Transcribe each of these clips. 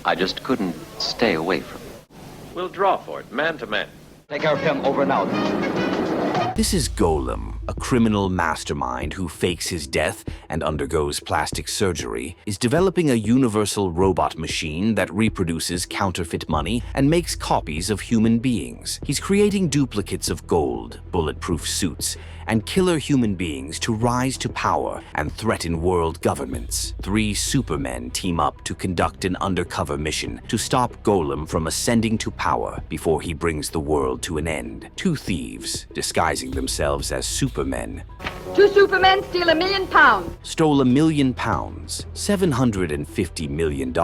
I just couldn't stay away from him. We'll draw for it, man to man. Take care of him, over and out. This is Golem, a criminal mastermind who fakes his death and undergoes plastic surgery, is developing a universal robot machine that reproduces counterfeit money and makes copies of human beings. He's creating duplicates of gold, bulletproof suits, and killer human beings to rise to power and threaten world governments. 3 Supermen team up to conduct an undercover mission to stop Golem from ascending to power before he brings the world to an end. 2 thieves, disguising themselves as Supermen, 2 Supermen steal £1 million. stole £1 million. $750 million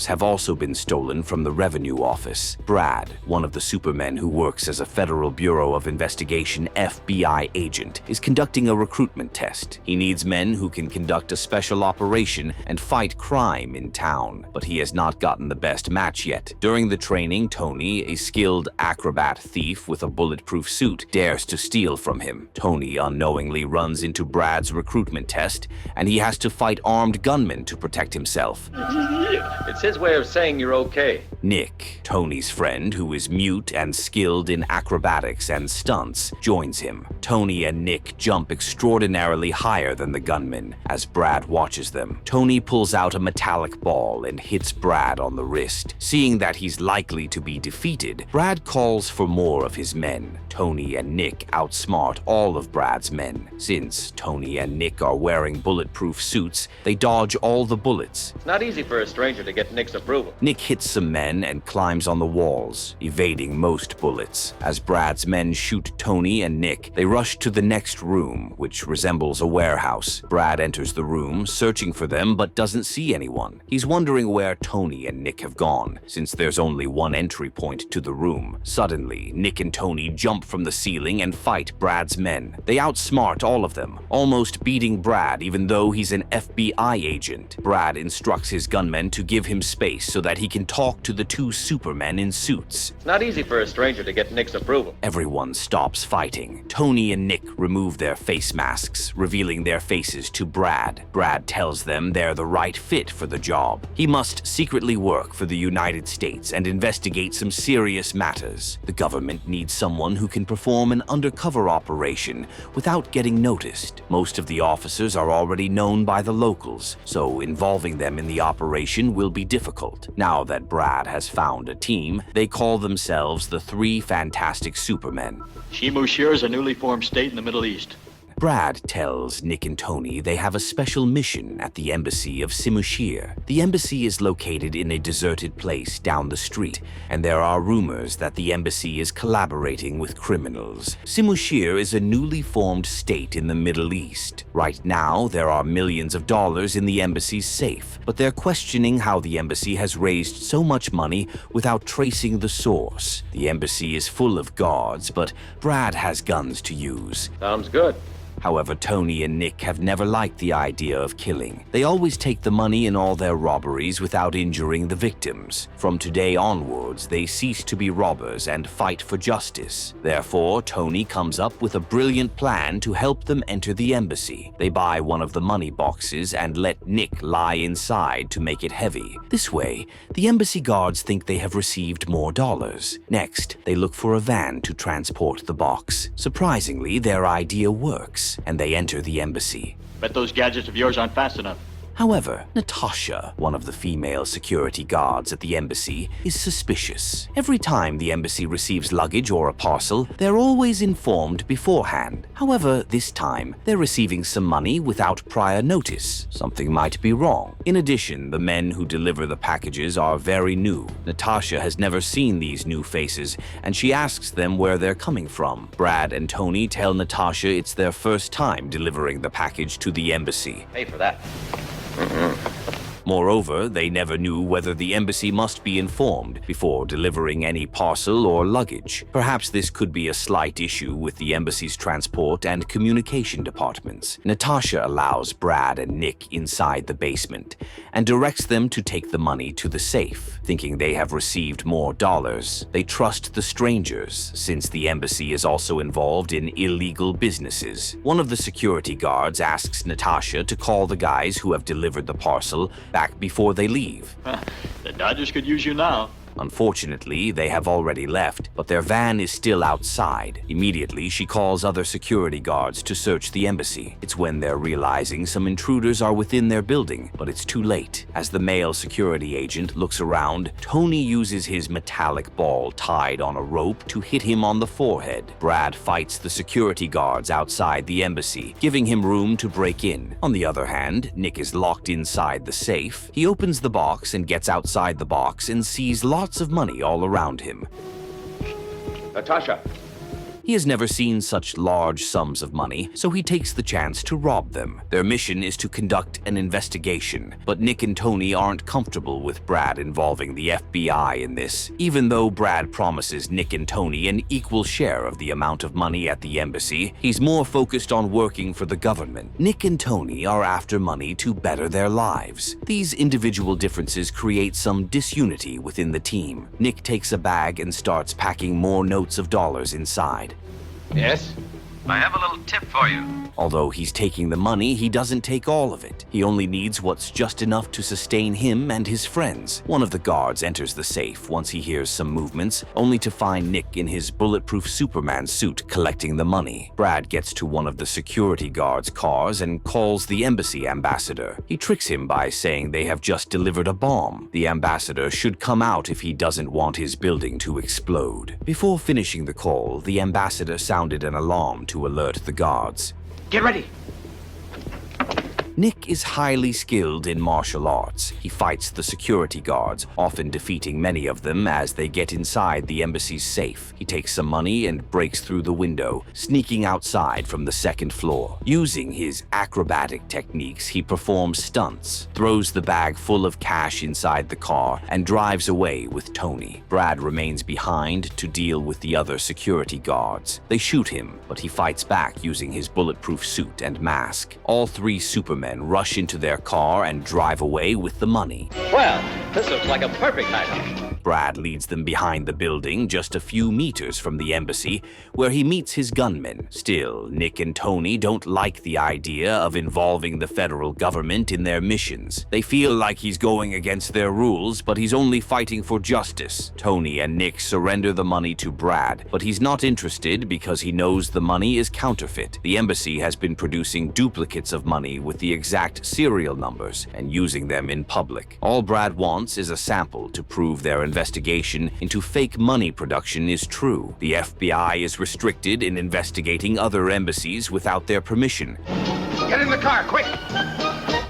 have also been stolen from the revenue office. Brad, one of the Supermen who works as a Federal Bureau of Investigation FBI agent, is conducting a recruitment test. He needs men who can conduct a special operation and fight crime in town, but he has not gotten the best match yet. During the training, Tony, a skilled acrobat thief with a bulletproof suit, dares to steal from him. Tony unknowingly runs into Brad's recruitment test, and he has to fight armed gunmen to protect himself. It's his way of saying you're okay. Nick, Tony's friend who is mute and skilled in acrobatics and stunts, joins him. Tony and Nick jump extraordinarily higher than the gunmen as Brad watches them. Tony pulls out a metallic ball and hits Brad on the wrist. Seeing that he's likely to be defeated, Brad calls for more of his men. Tony and Nick outsmart all of Brad's men. Since Tony and Nick are wearing bulletproof suits, they dodge all the bullets. It's not easy for a stranger to get Nick's approval. Nick hits some men and climbs on the walls, evading most bullets. As Brad's men shoot Tony and Nick, they rush to the next room, which resembles a warehouse. Brad enters the room, searching for them, but doesn't see anyone. He's wondering where Tony and Nick have gone, since there's only one entry point to the room. Suddenly, Nick and Tony jump from the ceiling and fight Brad's men. They outsmart all of them, almost beating Brad even though he's an FBI agent. Brad instructs his gunmen to give him space so that he can talk to the 2 Supermen in suits. It's not easy for a stranger to get Nick's approval. Everyone stops fighting. Tony and Nick remove their face masks, revealing their faces to Brad. Brad tells them they're the right fit for the job. He must secretly work for the United States and investigate some serious matters. The government needs someone who can perform an undercover operation without getting noticed. Most of the officers are already known by the locals, so involving them in the operation will be difficult. Now that Brad has found a team, they call themselves the 3 Fantastic Supermen. Shimushir is a newly formed state in the Middle East. Brad tells Nick and Tony they have a special mission at the embassy of Simushir. The embassy is located in a deserted place down the street, and there are rumors that the embassy is collaborating with criminals. Simushir is a newly formed state in the Middle East. Right now, there are millions of dollars in the embassy's safe, but they're questioning how the embassy has raised so much money without tracing the source. The embassy is full of guards, but Brad has guns to use. Sounds good. However, Tony and Nick have never liked the idea of killing. They always take the money in all their robberies without injuring the victims. From today onwards, they cease to be robbers and fight for justice. Therefore, Tony comes up with a brilliant plan to help them enter the embassy. They buy one of the money boxes and let Nick lie inside to make it heavy. This way, the embassy guards think they have received more dollars. Next, they look for a van to transport the box. Surprisingly, their idea works, and they enter the embassy. Bet those gadgets of yours aren't fast enough. However, Natasha, one of the female security guards at the embassy, is suspicious. Every time the embassy receives luggage or a parcel, they're always informed beforehand. However, this time, they're receiving some money without prior notice. Something might be wrong. In addition, the men who deliver the packages are very new. Natasha has never seen these new faces, and she asks them where they're coming from. Brad and Tony tell Natasha it's their first time delivering the package to the embassy. Pay for that. Moreover, they never knew whether the embassy must be informed before delivering any parcel or luggage. Perhaps this could be a slight issue with the embassy's transport and communication departments. Natasha allows Brad and Nick inside the basement and directs them to take the money to the safe. Thinking they have received more dollars, they trust the strangers, since the embassy is also involved in illegal businesses. One of the security guards asks Natasha to call the guys who have delivered the parcel back before they leave. The Dodgers could use you now. Unfortunately, they have already left, but their van is still outside. Immediately, she calls other security guards to search the embassy. It's when they're realizing some intruders are within their building, but it's too late. As the male security agent looks around, Tony uses his metallic ball tied on a rope to hit him on the forehead. Brad fights the security guards outside the embassy, giving him room to break in. On the other hand, Nick is locked inside the safe. He opens the box and gets outside the box and sees lots of money all around him. Natasha. He has never seen such large sums of money, so he takes the chance to rob them. Their mission is to conduct an investigation, but Nick and Tony aren't comfortable with Brad involving the FBI in this, even though Brad promises Nick and Tony an equal share of the amount of money at the embassy. He's more focused on working for the government. Nick and Tony are after money to better their lives. These individual differences create some disunity within the team. Nick takes a bag and starts packing more notes of dollars inside. Yes? I have a little tip for you. Although he's taking the money, he doesn't take all of it. He only needs what's just enough to sustain him and his friends. One of the guards enters the safe once he hears some movements, only to find Nick in his bulletproof Superman suit collecting the money. Brad gets to one of the security guards' cars and calls the embassy ambassador. He tricks him by saying they have just delivered a bomb. The ambassador should come out if he doesn't want his building to explode. Before finishing the call, the ambassador sounded an alarm to alert the guards. Get ready. Nick is highly skilled in martial arts. He fights the security guards, often defeating many of them as they get inside the embassy's safe. He takes some money and breaks through the window, sneaking outside from the second floor. Using his acrobatic techniques, he performs stunts, throws the bag full of cash inside the car, and drives away with Tony. Brad remains behind to deal with the other security guards. They shoot him, but he fights back using his bulletproof suit and mask. All three Supermen rush into their car and drive away with the money. Well, this looks like a perfect hideout. Brad leads them behind the building just a few meters from the embassy, where he meets his gunmen. Still, Nick and Tony don't like the idea of involving the federal government in their missions. They feel like he's going against their rules, but he's only fighting for justice. Tony and Nick surrender the money to Brad, but he's not interested because he knows the money is counterfeit. The embassy has been producing duplicates of money with the exact serial numbers and using them in public. All Brad wants is a sample to prove their investigation into fake money production is true. The FBI is restricted in investigating other embassies without their permission. Get in the car, quick!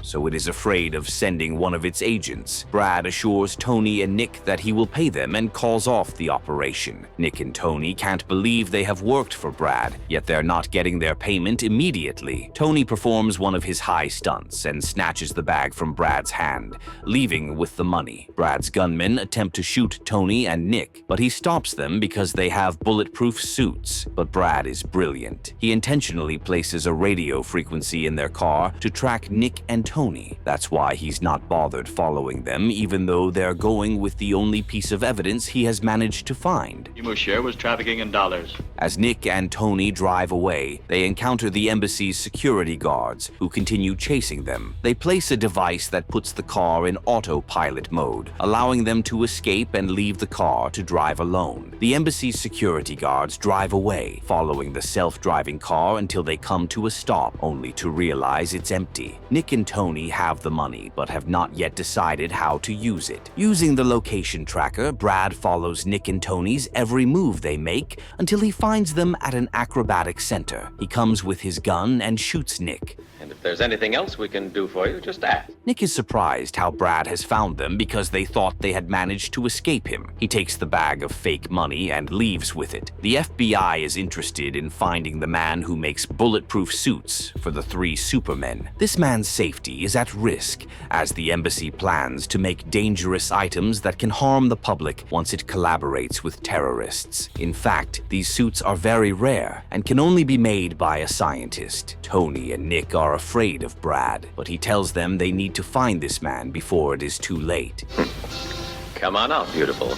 So it is afraid of sending one of its agents. Brad assures Tony and Nick that he will pay them and calls off the operation. Nick and Tony can't believe they have worked for Brad, yet they're not getting their payment immediately. Tony performs one of his high stunts and snatches the bag from Brad's hand, leaving with the money. Brad's gunmen attempt to shoot Tony and Nick, but he stops them because they have bulletproof suits. But Brad is brilliant. He intentionally places a radio frequency in their car to track Nick and Tony. That's why he's not bothered following them, even though they're going with the only piece of evidence he has managed to find. Musher was trafficking in dollars. As Nick and Tony drive away, they encounter the embassy's security guards, who continue chasing them. They place a device that puts the car in autopilot mode, allowing them to escape and leave the car to drive alone. The embassy's security guards drive away, following the self-driving car until they come to a stop, only to realize it's empty. Nick and Tony have the money, but have not yet decided how to use it. Using the location tracker, Brad follows Nick and Tony's every move they make until he finds them at an acrobatic center. He comes with his gun and shoots Nick. And if there's anything else we can do for you, just ask. Nick is surprised how Brad has found them because they thought they had managed to escape him. He takes the bag of fake money and leaves with it. The FBI is interested in finding the man who makes bulletproof suits for the three Supermen. This man's safety is at risk as the embassy plans to make dangerous items that can harm the public once it collaborates with terrorists. In fact, these suits are very rare and can only be made by a scientist. Tony and Nick are afraid of Brad, but he tells them they need to find this man before it is too late. Come on out, beautiful.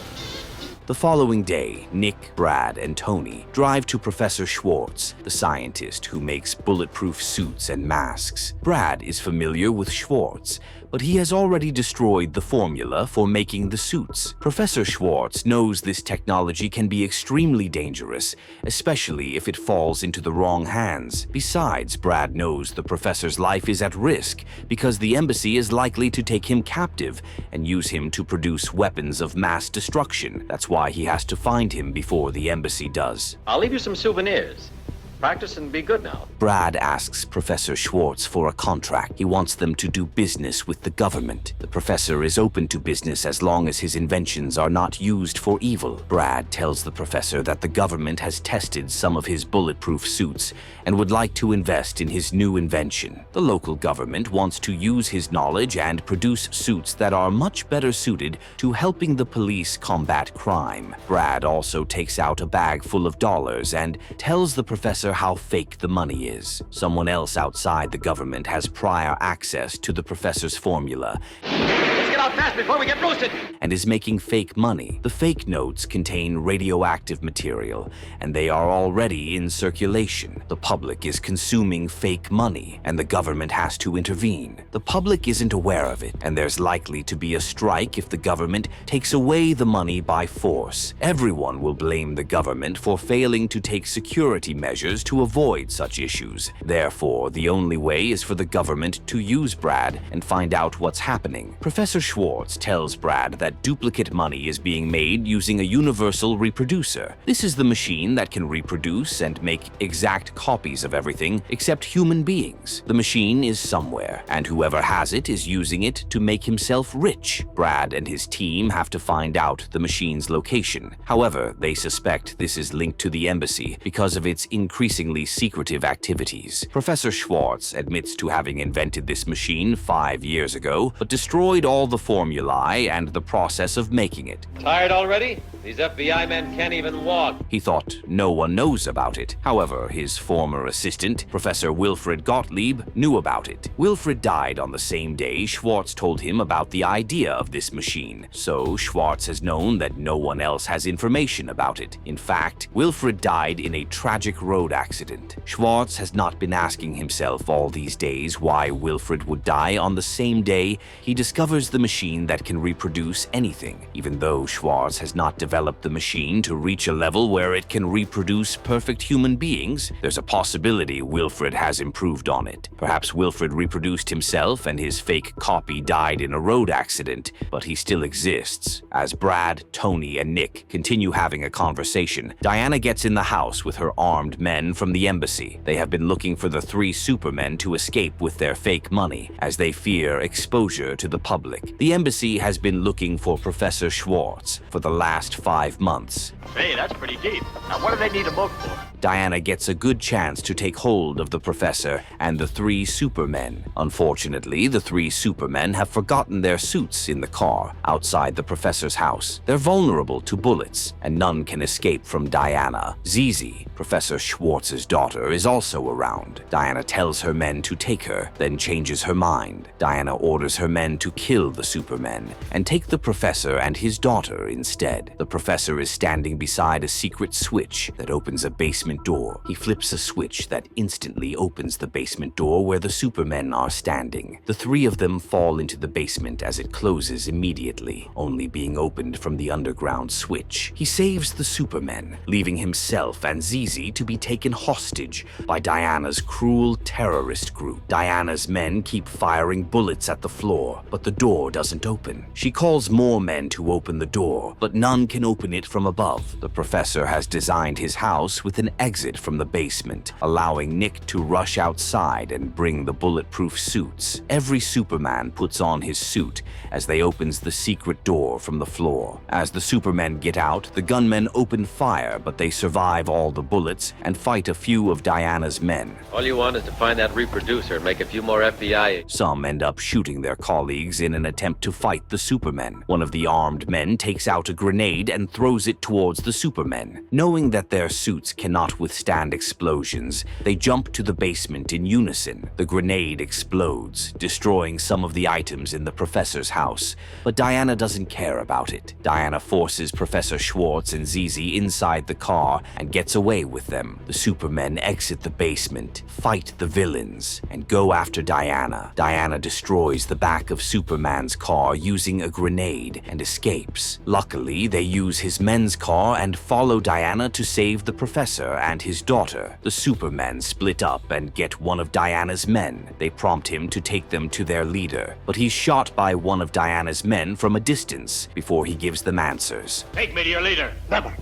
The following day, Nick, Brad, and Tony drive to Professor Schwartz, the scientist who makes bulletproof suits and masks. Brad is familiar with Schwartz, but he has already destroyed the formula for making the suits. Professor Schwartz knows this technology can be extremely dangerous, especially if it falls into the wrong hands. Besides, Brad knows the professor's life is at risk because the embassy is likely to take him captive and use him to produce weapons of mass destruction. That's why he has to find him before the embassy does. I'll leave you some souvenirs. Practice and be good now. Brad asks Professor Schwartz for a contract. He wants them to do business with the government. The professor is open to business as long as his inventions are not used for evil. Brad tells the professor that the government has tested some of his bulletproof suits and would like to invest in his new invention. The local government wants to use his knowledge and produce suits that are much better suited to helping the police combat crime. Brad also takes out a bag full of dollars and tells the professor how fake the money is. Someone else outside the government has prior access to the professor's formula. Let's get out fast before we get roasted! And is making fake money. The fake notes contain radioactive material, and they are already in circulation. The public is consuming fake money, and the government has to intervene. The public isn't aware of it, and there's likely to be a strike if the government takes away the money by force. Everyone will blame the government for failing to take security measures to avoid such issues. Therefore, the only way is for the government to use Brad and find out what's happening. Professor Schwartz tells Brad that duplicate money is being made using a universal reproducer. This is the machine that can reproduce and make exact copies of everything except human beings. The machine is somewhere, and whoever has it is using it to make himself rich. Brad and his team have to find out the machine's location. However, they suspect this is linked to the embassy because of its increasingly secretive activities. Professor Schwartz admits to having invented this machine 5 years ago, but destroyed all the formulae and the process of making it. Tired already? These FBI men can't even walk. He thought no one knows about it. However, his former assistant, Professor Wilfred Gottlieb, knew about it. Wilfred died on the same day Schwartz told him about the idea of this machine, so Schwartz has known that no one else has information about it. In fact, Wilfred died in a tragic road accident. Schwartz has not been asking himself all these days why Wilfred would die on the same day he discovers the machine that can reproduce anything. Even though Schwartz has not developed the machine to reach a level where it can reproduce perfect human beings, there's a possibility Wilfred has improved on it. Perhaps Wilfred reproduced himself and his fake copy died in a road accident, but he still exists. As Brad, Tony, and Nick continue having a conversation, Diana gets in the house with her armed men from the embassy. They have been looking for the 3 Supermen to escape with their fake money, as they fear exposure to the public. The embassy has been looking for Professor Schwartz for the last 5 months. Hey, that's pretty deep. Now, what do they need a boat for? Diana gets a good chance to take hold of the professor and the 3 Supermen. Unfortunately, the 3 Supermen have forgotten their suits in the car outside the professor's house. They're vulnerable to bullets, and none can escape from Diana. Zizi, Professor Schwartz's daughter, is also around. Diana tells her men to take her, then changes her mind. Diana orders her men to kill the Supermen and take the professor and his daughter instead. The professor is standing beside a secret switch that opens a basement door. He flips a switch that instantly opens the basement door where the Supermen are standing. The 3 of them fall into the basement as it closes immediately, only being opened from the underground switch. He saves the Supermen, leaving himself and Zizi to be taken hostage by Diana's cruel terrorist group. Diana's men keep firing bullets at the floor, but the door doesn't open. She calls more men to open the door, but none can open it from above. The professor has designed his house with an exit from the basement, allowing Nick to rush outside and bring the bulletproof suits. Every Superman puts on his suit as they opens the secret door from the floor. As the Supermen get out, the gunmen open fire, but they survive all the bullets and fight a few of Diana's men. All you want is to find that reproducer and make a few more FBI. Some end up shooting their colleagues in an attempt attempt to fight the Supermen. One of the armed men takes out a grenade and throws it towards the Supermen. Knowing that their suits cannot withstand explosions, they jump to the basement in unison. The grenade explodes, destroying some of the items in the professor's house, but Diana doesn't care about it. Diana forces Professor Schwartz and Zizi inside the car and gets away with them. The Supermen exit the basement, fight the villains, and go after Diana. Diana destroys the back of Superman's car using a grenade and escapes. Luckily, they use his men's car and follow Diana to save the professor and his daughter. The Supermen split up and get one of Diana's men. They prompt him to take them to their leader, but he's shot by one of Diana's men from a distance before he gives them answers. Take me to your leader. Never.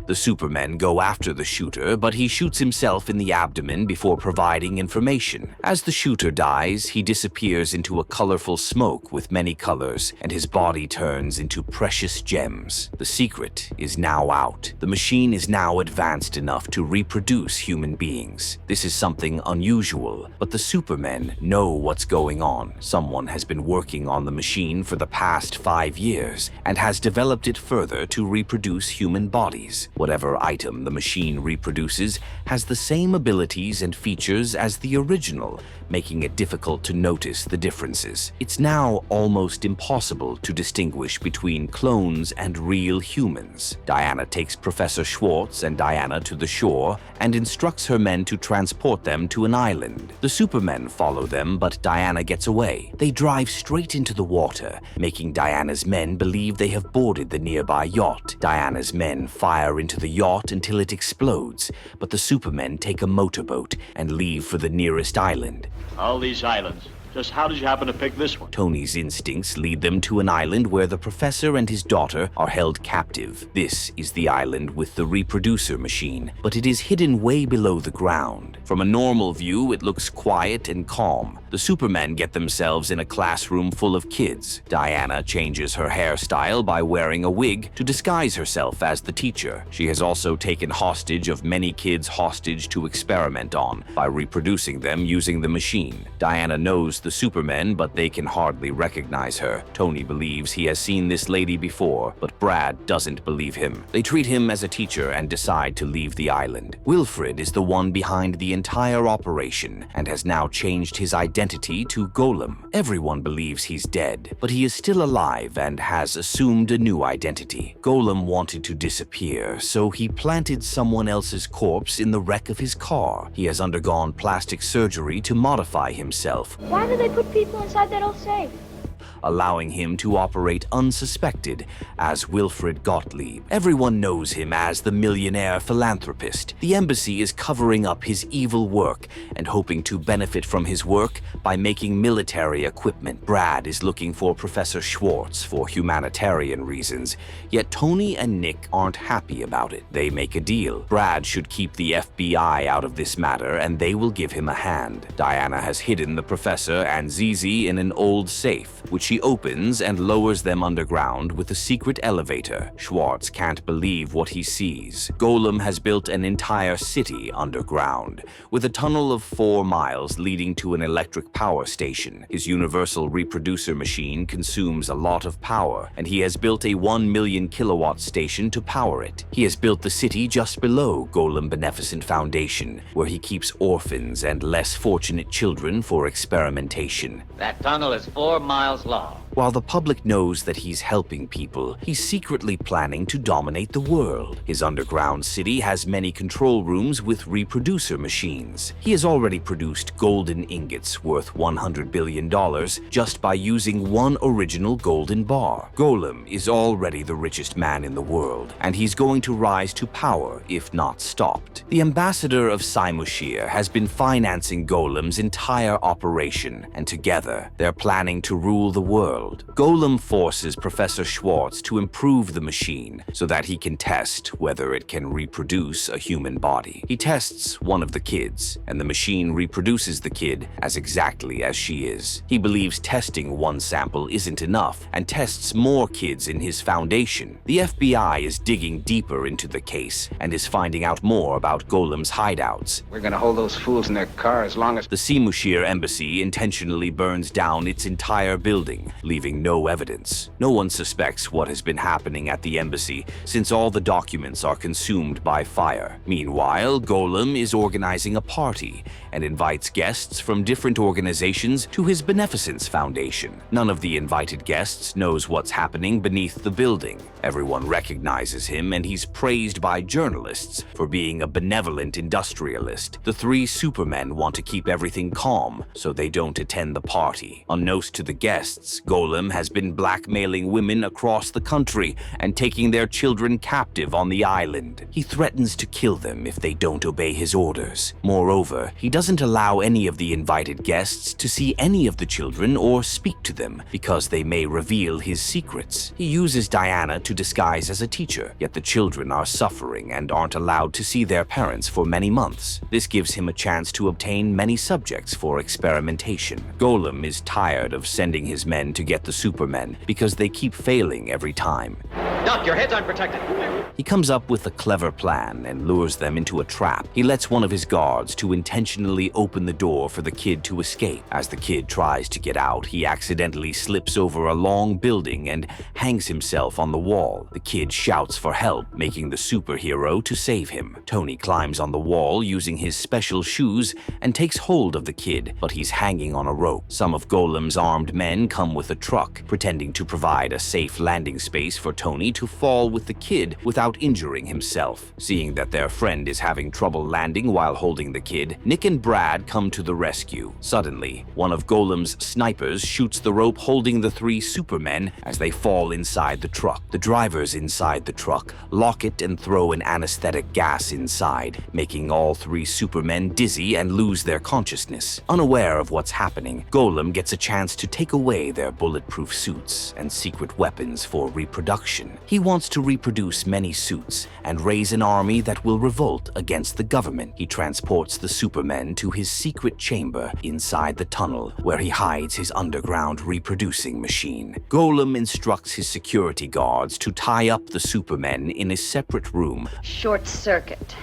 The Supermen go after the shooter, but he shoots himself in the abdomen before providing information. As the shooter dies, he disappears into a colorful smoke with many colors, and his body turns into precious gems. The secret is now out. The machine is now advanced enough to reproduce human beings. This is something unusual, but the Supermen know what's going on. Someone has been working on the machine for the past 5 years and has developed it further to reproduce human bodies. Whatever item the machine reproduces has the same abilities and features as the original, making it difficult to notice the differences. It's now almost impossible to distinguish between clones and real humans. Diana takes Professor Schwartz and Diana to the shore and instructs her men to transport them to an island. The Supermen follow them, but Diana gets away. They drive straight into the water, making Diana's men believe they have boarded the nearby yacht. Diana's men fire into the yacht until it explodes, but the Supermen take a motorboat and leave for the nearest island. All these islands. Just how did you happen to pick this one? Tony's instincts lead them to an island where the professor and his daughter are held captive. This is the island with the reproducer machine, but it is hidden way below the ground. From a normal view, it looks quiet and calm. The Supermen get themselves in a classroom full of kids. Diana changes her hairstyle by wearing a wig to disguise herself as the teacher. She has also taken hostage of many kids hostage to experiment on by reproducing them using the machine. Diana knows the Supermen, but they can hardly recognize her. Tony believes he has seen this lady before, but Brad doesn't believe him. They treat him as a teacher and decide to leave the island. Wilfred is the one behind the entire operation and has now changed his identity to Golem. Everyone believes he's dead, but he is still alive and has assumed a new identity. Golem wanted to disappear, so he planted someone else's corpse in the wreck of his car. He has undergone plastic surgery to modify himself. Why do they put people inside that old safe? Allowing him to operate unsuspected as Wilfred Gottlieb. Everyone knows him as the millionaire philanthropist. The embassy is covering up his evil work and hoping to benefit from his work by making military equipment. Brad is looking for Professor Schwartz for humanitarian reasons, yet Tony and Nick aren't happy about it. They make a deal. Brad should keep the FBI out of this matter and they will give him a hand. Diana has hidden the professor and Zizi in an old safe, which she opens and lowers them underground with a secret elevator. Schwartz can't believe what he sees. Golem has built an entire city underground, with a tunnel of 4 miles leading to an electric power station. His universal reproducer machine consumes a lot of power, and he has built a 1 million kilowatt station to power it. He has built the city just below Golem Beneficent Foundation, where he keeps orphans and less fortunate children for experimentation. That tunnel is 4 miles long. While the public knows that he's helping people, he's secretly planning to dominate the world. His underground city has many control rooms with reproducer machines. He has already produced golden ingots worth $100 billion just by using one original golden bar. Golem is already the richest man in the world, and he's going to rise to power if not stopped. The ambassador of Simushir has been financing Golem's entire operation, and together they're planning to rule the world. world. Golem forces Professor Schwartz to improve the machine so that he can test whether it can reproduce a human body. He tests one of the kids, and the machine reproduces the kid as exactly as she is. He believes testing one sample isn't enough and tests more kids in his foundation. The FBI is digging deeper into the case and is finding out more about Golem's hideouts. We're gonna hold those fools in their car as long as... The Simushir embassy intentionally burns down its entire building, leaving no evidence. No one suspects what has been happening at the embassy since all the documents are consumed by fire. Meanwhile, Golem is organizing a party and invites guests from different organizations to his beneficence foundation. None of the invited guests knows what's happening beneath the building. Everyone recognizes him, and he's praised by journalists for being a benevolent industrialist. The three Supermen want to keep everything calm so they don't attend the party. Unknowns to the guests, Golem has been blackmailing women across the country and taking their children captive on the island. He threatens to kill them if they don't obey his orders. Moreover, he doesn't allow any of the invited guests to see any of the children or speak to them because they may reveal his secrets. He uses Diana to disguise as a teacher, yet the children are suffering and aren't allowed to see their parents for many months. This gives him a chance to obtain many subjects for experimentation. Golem is tired of sending his men to get the Supermen because they keep failing every time. Duck, your head's unprotected. He comes up with a clever plan and lures them into a trap. He lets one of his guards to intentionally open the door for the kid to escape. As the kid tries to get out, he accidentally slips over a long building and hangs himself on the wall. The kid shouts for help, making the superhero to save him. Tony climbs on the wall using his special shoes and takes hold of the kid, but he's hanging on a rope. Some of Golem's armed men come with a truck, pretending to provide a safe landing space for Tony to fall with the kid without injuring himself. Seeing that their friend is having trouble landing while holding the kid, Nick and Brad come to the rescue. Suddenly, one of Golem's snipers shoots the rope holding the three Supermen as they fall inside the truck. The drivers inside the truck lock it and throw an anesthetic gas inside, making all three Supermen dizzy and lose their consciousness. Unaware of what's happening, Golem gets a chance to take away their bulletproof suits and secret weapons for reproduction. He wants to reproduce many suits and raise an army that will revolt against the government. He transports the Supermen to his secret chamber inside the tunnel where he hides his underground reproducing machine. Golem instructs his security guards to tie up the Supermen in a separate room Short circuit.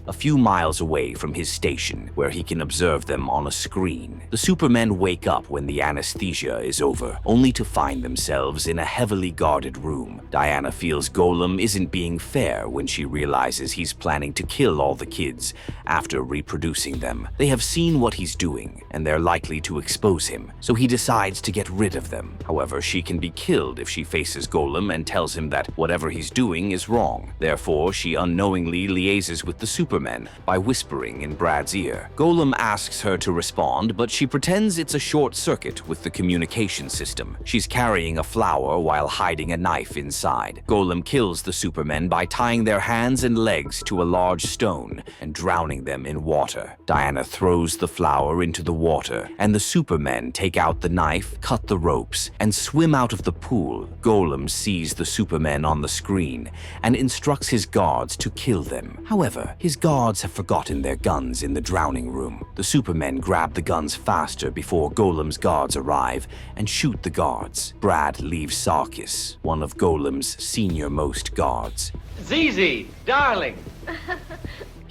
a few miles away from his station, where he can observe them on a screen. The Supermen wake up when the anesthesia is over, only to find themselves in a heavily guarded room. Diana feels Golem isn't being fair when she realizes he's planning to kill all the kids after reproducing them. They have seen what he's doing, and they're likely to expose him, so he decides to get rid of them. However, she can be killed if she faces Golem and tells him that whatever he's doing is wrong. Therefore, she unknowingly liaises with the Supermen by whispering in Brad's ear. Golem asks her to respond, but she pretends it's a short circuit with the communication system. She's carrying a flower while hiding a knife inside. Golem kills the Supermen by tying their hands and legs to a large stone and drowning them in water. Diana throws the flower into the water, and the Supermen take out the knife, cut the ropes, and swim out of the pool. Golem sees the Supermen on the screen and instructs his guards to kill them. However, his guards have forgotten their guns in the drowning room. The Supermen grab the guns faster before Golem's guards arrive and shoot the guards. Brad leaves Sarkis, one of Golem's senior-most guards. Zizi, darling.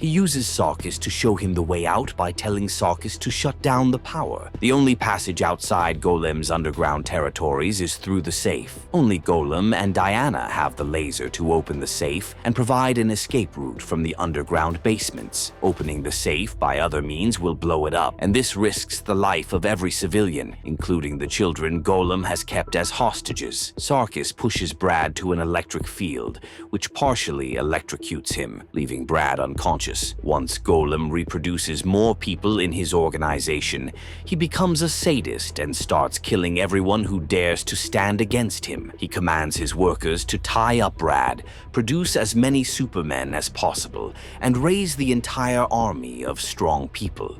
He uses Sarkis to show him the way out by telling Sarkis to shut down the power. The only passage outside Golem's underground territories is through the safe. Only Golem and Diana have the laser to open the safe and provide an escape route from the underground basements. Opening the safe by other means will blow it up, and this risks the life of every civilian, including the children Golem has kept as hostages. Sarkis pushes Brad to an electric field, which partially electrocutes him, leaving Brad unconscious unconscious. Once Golem reproduces more people in his organization, he becomes a sadist and starts killing everyone who dares to stand against him. He commands his workers to tie up Brad, produce as many Supermen as possible, and raise the entire army of strong people.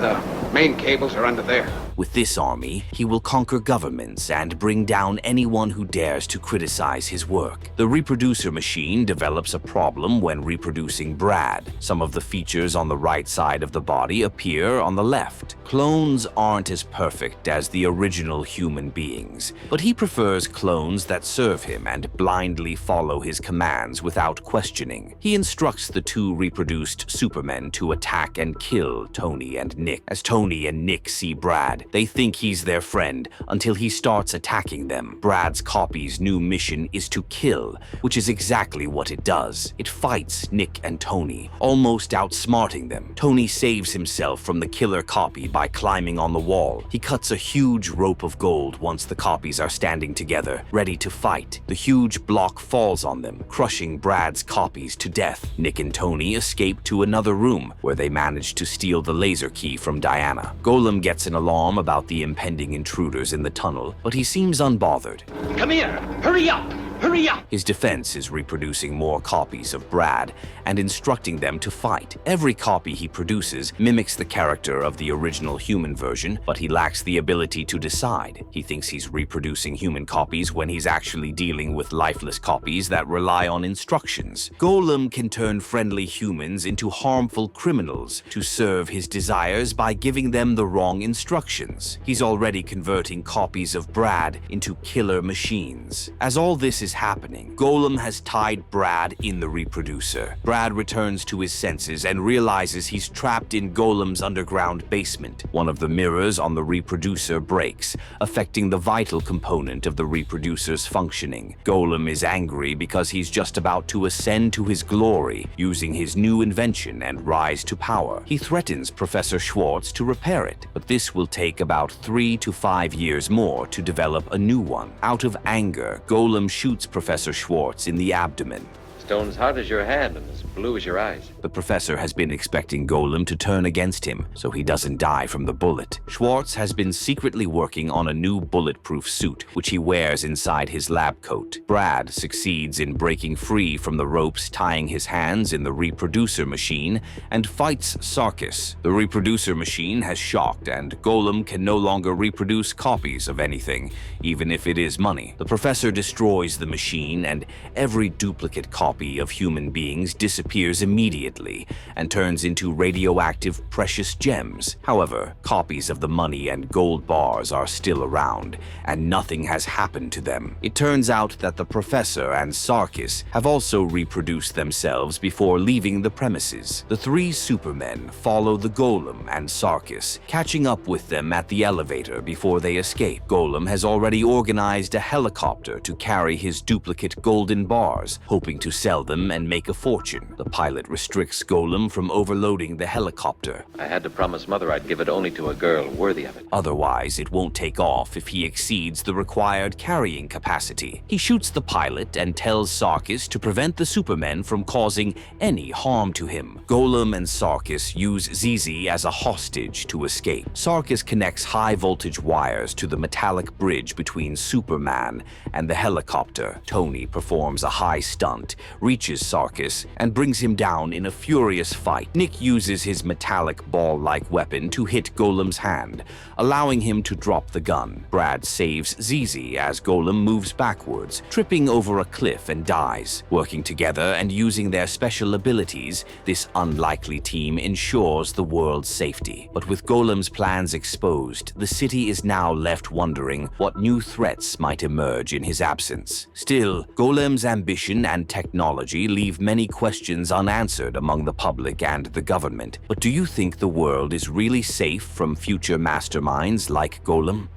The main cables are under there. With this army, he will conquer governments and bring down anyone who dares to criticize his work. The reproducer machine develops a problem when reproducing Brad. Some of the features on the right side of the body appear on the left. Clones aren't as perfect as the original human beings, but he prefers clones that serve him and blindly follow his commands without questioning. He instructs the two reproduced Supermen to attack and kill Tony and Nick. As Tony and Nick see Brad, they think he's their friend until he starts attacking them. Brad's copy's new mission is to kill, which is exactly what it does. It fights Nick and Tony, almost outsmarting them. Tony saves himself from the killer copy by climbing on the wall. He cuts a huge rope of gold once the copies are standing together, ready to fight. The huge block falls on them, crushing Brad's copies to death. Nick and Tony escape to another room, where they manage to steal the laser key from Diana. Golem gets an alarm about the impending intruders in the tunnel, but he seems unbothered. Come here! Hurry up! Hurry up! His defense is reproducing more copies of Brad and instructing them to fight. Every copy he produces mimics the character of the original human version, but he lacks the ability to decide. He thinks he's reproducing human copies when he's actually dealing with lifeless copies that rely on instructions. Golem can turn friendly humans into harmful criminals to serve his desires by giving them the wrong instructions. He's already converting copies of Brad into killer machines. As all this is happening, Golem has tied Brad in the reproducer. Brad returns to his senses and realizes he's trapped in Golem's underground basement. One of the mirrors on the reproducer breaks, affecting the vital component of the reproducer's functioning. Golem is angry because he's just about to ascend to his glory, using his new invention and rise to power. He threatens Professor Schwartz to repair it, but this will take about 3 to 5 years more to develop a new one. Out of anger, Golem shoots Professor Schwartz in the abdomen. Stone as hard as your hand and as blue as your eyes. The professor has been expecting Golem to turn against him, so he doesn't die from the bullet. Schwartz has been secretly working on a new bulletproof suit, which he wears inside his lab coat. Brad succeeds in breaking free from the ropes tying his hands in the reproducer machine and fights Sarkis. The reproducer machine has shocked, and Golem can no longer reproduce copies of anything, even if it is money. The professor destroys the machine, and every duplicate copy of human beings disappears immediately and turns into radioactive precious gems. However, copies of the money and gold bars are still around, and nothing has happened to them. It turns out that the professor and Sarkis have also reproduced themselves before leaving the premises. The three Supermen follow the Golem and Sarkis, catching up with them at the elevator before they escape. Golem has already organized a helicopter to carry his duplicate golden bars, hoping to sell them and make a fortune. The pilot restricts Golem from overloading the helicopter. I had to promise Mother I'd give it only to a girl worthy of it. Otherwise, it won't take off if he exceeds the required carrying capacity. He shoots the pilot and tells Sarkis to prevent the Supermen from causing any harm to him. Golem and Sarkis use Zizi as a hostage to escape. Sarkis connects high-voltage wires to the metallic bridge between Superman and the helicopter. Tony performs a high stunt, reaches Sarkis, and brings him down in a furious fight. Nick uses his metallic ball-like weapon to hit Golem's hand, allowing him to drop the gun. Brad saves Zizi as Golem moves backwards, tripping over a cliff and dies. Working together and using their special abilities, this unlikely team ensures the world's safety. But with Golem's plans exposed, the city is now left wondering what new threats might emerge in his absence. Still, Golem's ambition and technology leave many questions unanswered among the public and the government. But do you think the world is really safe from future masterminds like Golem?